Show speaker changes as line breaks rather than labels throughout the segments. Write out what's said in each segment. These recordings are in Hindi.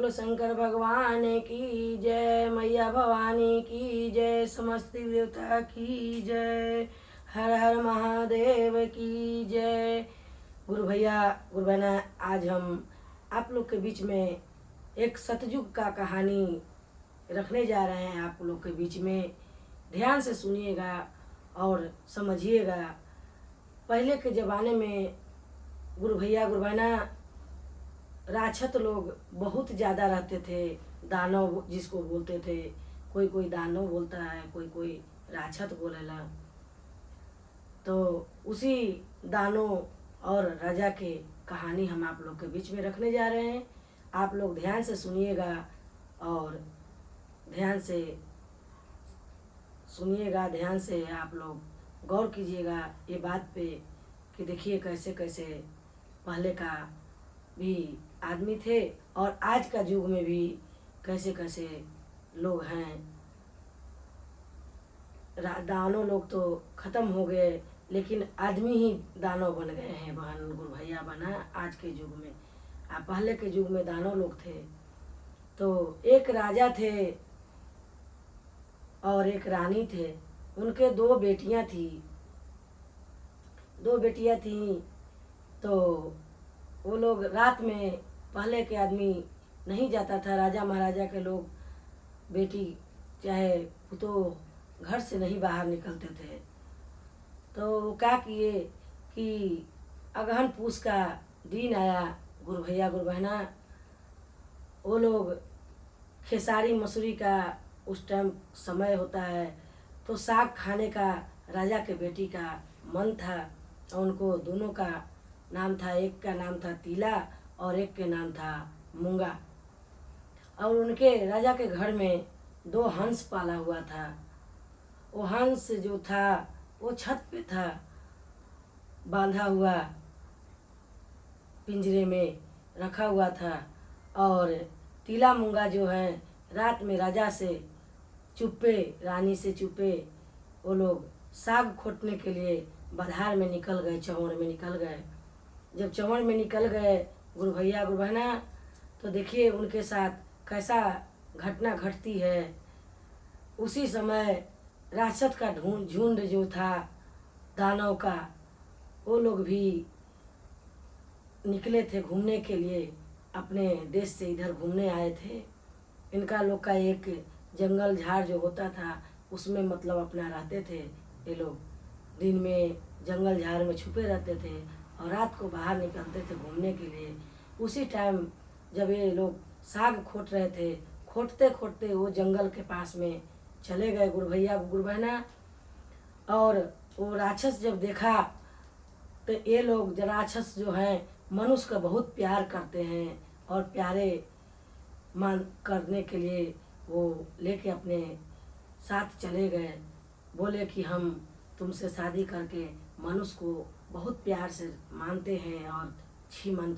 बोलो शंकर भगवान की जय, मैया भवानी की जय, समस्त देवता की जय, हर हर महादेव की जय। गुरु भैया गुरु बहना, आज हम आप लोग के बीच में एक सतयुग का कहानी रखने जा रहे हैं। आप लोग के बीच में ध्यान से सुनिएगा और समझिएगा। पहले के ज़माने में गुरु भैया गुरु बहना, राक्षस लोग बहुत ज़्यादा रहते थे। दानव जिसको बोलते थे, कोई कोई दानव बोलता है, कोई कोई राक्षस बोलेला। तो उसी दानव और राजा के कहानी हम आप लोग के बीच में रखने जा रहे हैं। आप लोग ध्यान से सुनिएगा और ध्यान से सुनिएगा, ध्यान से आप लोग गौर कीजिएगा ये बात पे कि देखिए कैसे कैसे पहले का भी आदमी थे और आज का युग में भी कैसे कैसे लोग हैं। दानव लोग तो ख़त्म हो गए, लेकिन आदमी ही दानव बन गए हैं बहन गुरु भैया बना आज के युग में। पहले के युग में दानव लोग थे। तो एक राजा थे और एक रानी थे। उनके दो बेटियां थी। तो वो लोग रात में, पहले के आदमी नहीं जाता था, राजा महाराजा के लोग बेटी चाहे पुतोह घर से नहीं बाहर निकलते थे। तो वो क्या किए कि अगहन पूस का दिन आया, गुरु भैया गुरु बहना, वो लोग खेसारी मसूरी का उस टाइम समय होता है, तो साग खाने का राजा के बेटी का मन था। और उनको दोनों का नाम था, एक का नाम था तीला और एक के नाम था मूंगा। और उनके राजा के घर में दो हंस पाला हुआ था। वो हंस जो था वो छत पे था, बांधा हुआ, पिंजरे में रखा हुआ था। और तीला मूंगा जो है, रात में राजा से चुप्पे, रानी से चुप्पे वो लोग साग खोटने के लिए बधार में निकल गए, चौड़ में निकल गए। जब चौड़ में निकल गए गुरु भैया गुरु बहना, तो देखिए उनके साथ कैसा घटना घटती है। उसी समय राक्षस का झुंड जो था दानव का, वो लोग भी निकले थे घूमने के लिए, अपने देश से इधर घूमने आए थे। इनका लोग का एक जंगल झाड़ जो होता था उसमें मतलब अपना रहते थे। ये लोग दिन में जंगल झाड़ में छुपे रहते थे और रात को बाहर निकलते थे घूमने के लिए। उसी टाइम जब ये लोग साग खोट रहे थे, खोटते खोटते वो जंगल के पास में चले गए गुरु भैया गुरु बहना। और वो राक्षस जब देखा, तो ये लोग राक्षस जो हैं मनुष्य का बहुत प्यार करते हैं और प्यारे मान करने के लिए वो लेके अपने साथ चले गए। बोले कि हम तुमसे शादी करके मनुष्य को बहुत प्यार से मानते हैं और छीमन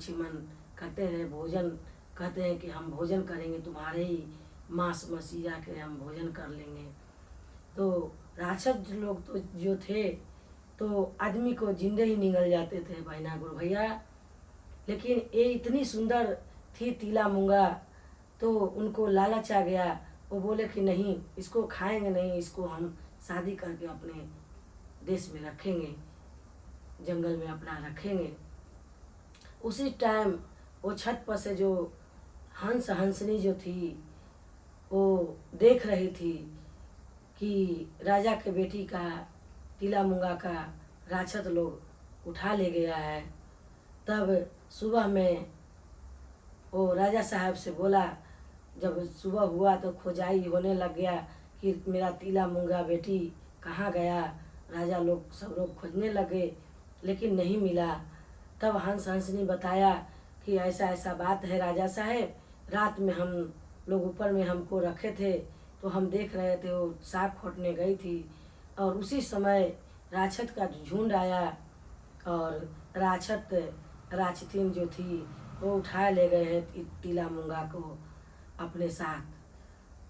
करते हैं, भोजन कहते हैं कि हम भोजन करेंगे, तुम्हारे ही मांस मसीहा के हम भोजन कर लेंगे। तो राक्षस लोग तो जो थे तो आदमी को जिंदे ही निगल जाते थे बहना गुरु भैया। लेकिन ये इतनी सुंदर थी तीला मूंगा, तो उनको लालच आ गया। वो बोले कि नहीं, इसको खाएंगे नहीं, इसको हम शादी करके अपने देश में रखेंगे, जंगल में अपना रखेंगे। उसी टाइम वो छत पर से जो हंसनी जो थी वो देख रही थी कि राजा के बेटी का, तीला मूंगा का राक्षस लोग उठा ले गया है। तब सुबह में वो राजा साहब से बोला, जब सुबह हुआ तो खोजाई होने लग गया कि मेरा तीला मूंगा बेटी कहाँ गया। राजा लोग सब लोग खोजने लगे लेकिन नहीं मिला। तब हंसनी बताया कि ऐसा ऐसा बात है राजा साहब, रात में हम लोग ऊपर में हमको रखे थे तो हम देख रहे थे वो साग खोटने गई थी और उसी समय राक्षस का झुंड आया और राक्षसीन जो थी वो उठा ले गए हैं तीला मूंगा को अपने साथ।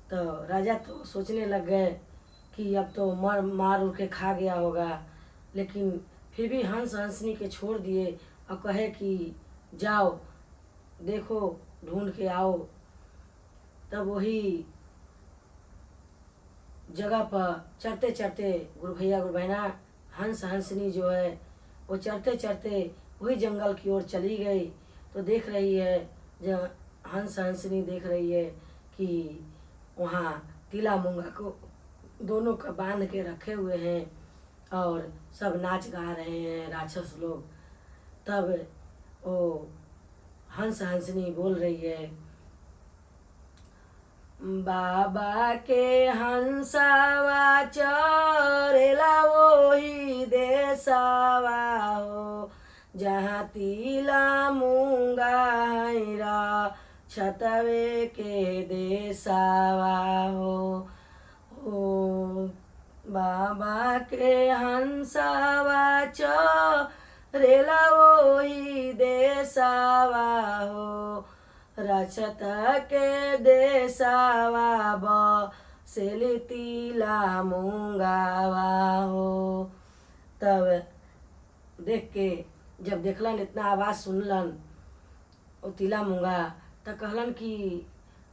तो राजा तो सोचने लग गए कि अब तो मार उड़ के खा गया होगा, लेकिन फिर भी हंसनी के छोड़ दिए और कहे कि जाओ देखो ढूंढ के आओ तब वही जगह पर चढ़ते चढ़ते गुरु भैया गुरु बहना हंस हंसनी जो है वो चढ़ते चढ़ते वही जंगल की ओर चली गई। तो देख रही है, जब हंस हंसनी देख रही है कि वहाँ तिला मूंगा को दोनों का बांध के रखे हुए हैं और सब नाच गा रहे हैं राक्षस लोग। तब वो हंस हंसनी बोल रही है, बाबा के हंसावा चरेला वही देसावा हो, जहाँ तिला मूंगा हैरा छतवे के देसावा हो। ओ बाबा के हंसावा चरेला वही देसावा हो, रक्षत के देसावा बसेली तिला मूंगावा हो। तब देख के जब देखलन इतना आवाज़ सुनलन वो तिला मूंगा, तब कहलन कि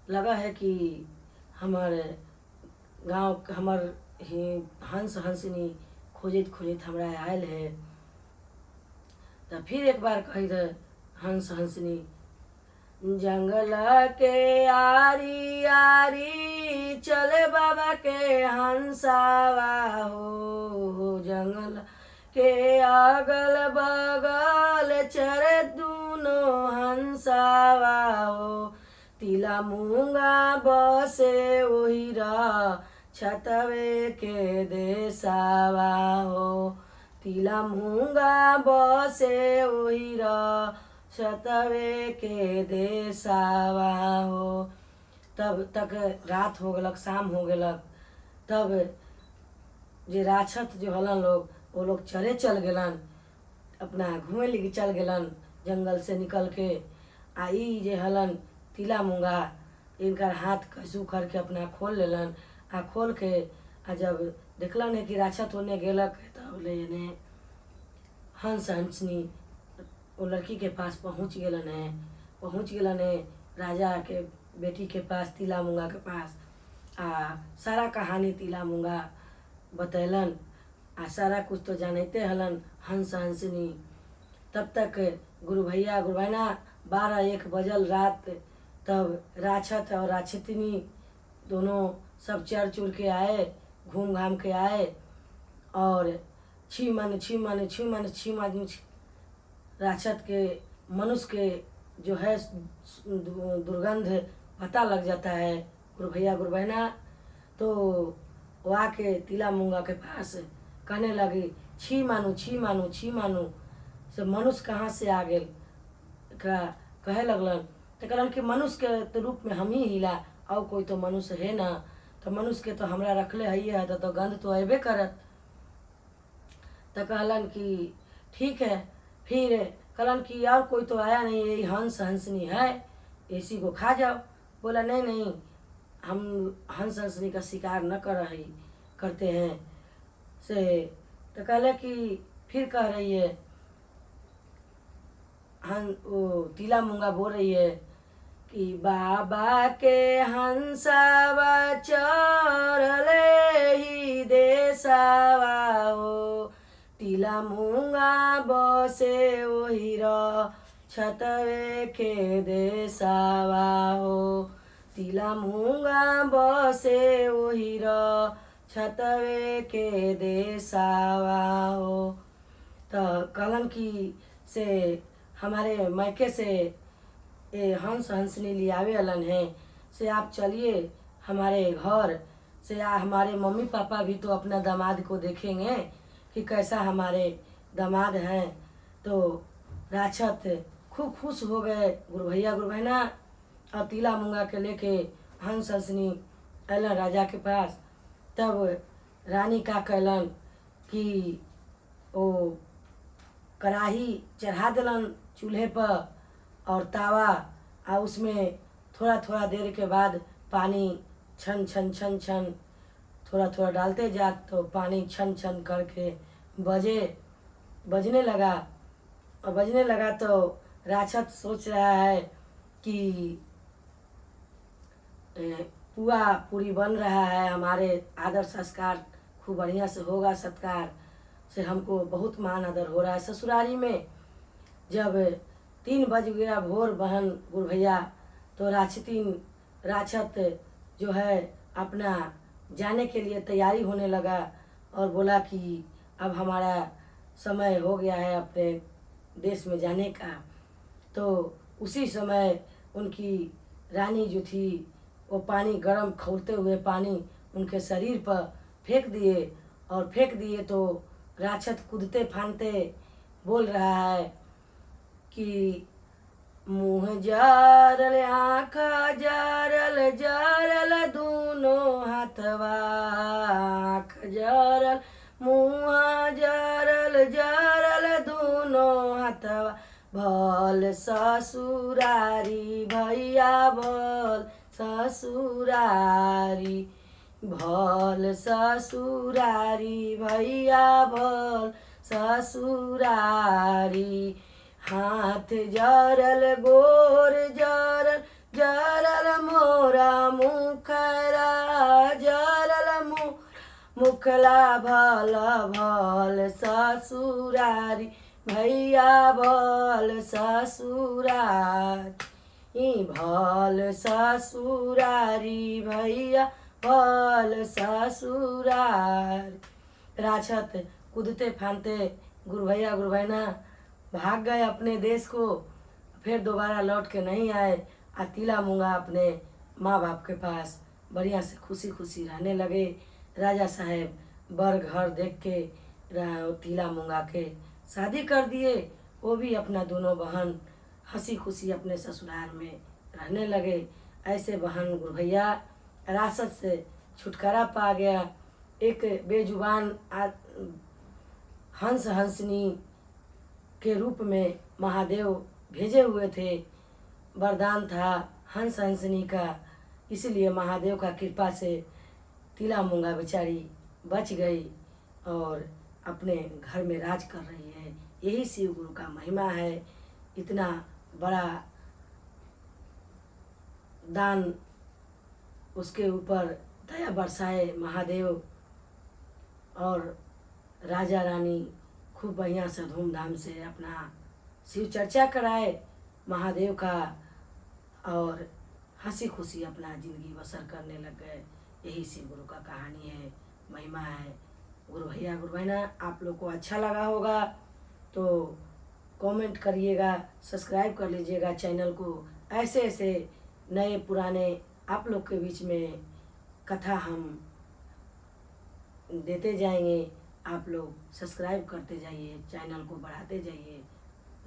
लगा है कि हमार गाँव हमर ही हंस हंसनी खोजत खोजत हमरा आयल है। तब फिर एक बार कही दे हंस हंसनी, जंगल के आरी आरी चले बाबा के हंसावा हो, जंगल के अगल बगल चरे दूनों हंसावा हो, तिला मूंगा बसे वही छतवे के देसावा हो, तिला मूंगा बसे वही छतवे के देसावा हो। तब तक रात हो गलक, शाम हो गलक। तब जे राक्षस जो हलन लोग वो लोग चरे चल गेलन, अपना घूमे लगे चल गेलन जंगल से निकल के। आई जे हलन तिला मूंगा इनकर हाथ कसू करके अपना खोल लेलन। आ खोल के आ जब देखलन है कि राक्षस होने गेलक, तब लेने हंस हंसनी वो लड़की के पास पहुँच गेलन है। पहुँच गेलन है राजा के बेटी के पास, तिला मूंगा के पास। आ सारा कहानी तिला मूंगा बतैलन। आ सारा कुछ तो जानते हलन हंस हंसनी। तब तक गुरु भैया गुरु बहना 12-1 बजल रात। तब राक्षस और राक्षसनी दोनों सब चढ़ चुड़ के आए, घूम घाम के आए और छीमन छीमन छीमन छीमन राक्षस के मनुष्य के जो है दुर्गंध पता लग जाता है गुरु भैया गुरु बहना। तो वो आके तिला मूंगा के पास कहने लगी, छी मानू छी मानू छी मानू, सब मनुष्य कहाँ से आ गए कहे लगलन। तो कहलन कि मनुष्य के तो रूप में हम ही हिला, और कोई तो मनुष्य है ना। तो मनुष्य के तो हमरा रखले है तो गंध तो अबे करत। तो कहलन कि ठीक है। फिर कहलन कि और कोई तो आया नहीं, यही हंस हंसनी है, इसी को खा जाओ। बोला नहीं नहीं, हम हंस हंसनी का शिकार न करते हैं से। तो कहले कि फिर कह रही है वो तिला मूंगा बोल रही है कि बाबा के हंसावा चरले ही देसावा हो, तिला मूंगा बसे वही छतवे के देसावा हो, तिला मूंगा बसे वही छतवे के देसावा हो। तो कहलन की से हमारे मैके से ये हंस हंसनी लियावे अलन है से, आप चलिए हमारे घर से। हमारे मम्मी पापा भी तो अपना दामाद को देखेंगे कि कैसा हमारे दामाद हैं। तो राक्षस खूब खुश हो गए गुरु भैया गुरु बहना, और तिला मूंगा के लेके हंस हंसनी अलन राजा के पास। तब रानी का कहलन कि वो कढ़ाई चढ़ा दिलन चूल्हे पर और तावा, आ उसमें थोड़ा थोड़ा देर के बाद पानी छन छन छन छन थोड़ा थोड़ा डालते जात, तो पानी छन छन करके बजने लगा। और बजने लगा तो राक्षस सोच रहा है कि पुआ पूरी बन रहा है, हमारे आदर संस्कार खूब बढ़िया से होगा, सत्कार से हमको बहुत मान आदर हो रहा है। ससुरारी में जब 3 बज गया भोर बहन गुरु भैया, तो राक्षत जो है अपना जाने के लिए तैयारी होने लगा और बोला कि अब हमारा समय हो गया है अपने देश में जाने का। तो उसी समय उनकी रानी जो थी वो पानी गर्म खौलते हुए पानी उनके शरीर पर फेंक दिए, और फेंक दिए तो राक्षस कूदते फानते बोल रहा है कि मुँह जारल आँख जारल जारल दूनों हाथवा, आँख जारल मुँह जारल जारल दूनों हाथवा, भल ससुरारी भैया भल ससुरारी, भल ससुरारी भैया भल ससुरारी, हाथ जरल गोर जरल जरल मोरा मुखरा जरल मुखला भल भल ससुरारी भैया भल ससुरारी, भल ससुरारी भैया भल ससुरारी। राक्षस कूदते फानते गुरु भैया गुरु बहना भाग गए अपने देश को, फिर दोबारा लौट के नहीं आए। तीला मूंगा अपने माँ बाप के पास बढ़िया से खुशी खुशी रहने लगे। राजा साहेब बर घर देख के तीला मूंगा के शादी कर दिए। वो भी अपना दोनों बहन हंसी खुशी अपने ससुराल में रहने लगे। ऐसे बहन गुरु भैया राक्षस से छुटकारा पा गया। एक बेजुबान हंस हंसनी के रूप में महादेव भेजे हुए थे, वरदान था हंस हंसनी का, इसलिए महादेव का कृपा से तीला मूंगा बेचारी बच गई और अपने घर में राज कर रही है। यही शिव गुरु का महिमा है। इतना बड़ा दान उसके ऊपर दया बरसाए महादेव, और राजा रानी खूब बढ़िया से धूमधाम से अपना शिव चर्चा कराए महादेव का, और हंसी खुशी अपना ज़िंदगी बसर करने लग गए। यही शिव गुरु का कहानी है, महिमा है। गुरु भैया गुरु बहना आप लोग को अच्छा लगा होगा तो कमेंट करिएगा, सब्सक्राइब कर लीजिएगा चैनल को। ऐसे ऐसे नए पुराने आप लोग के बीच में कथा हम देते जाएंगे। आप लोग सब्सक्राइब करते जाइए, चैनल को बढ़ाते जाइए,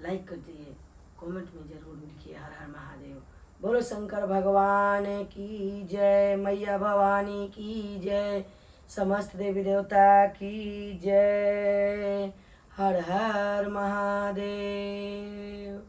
लाइक कर दीजिए, कमेंट में ज़रूर लिखिए हर हर महादेव। बोलो शंकर भगवान की जय, मैया भवानी की जय, समस्त देवी देवता की जय। हर हर महादेव।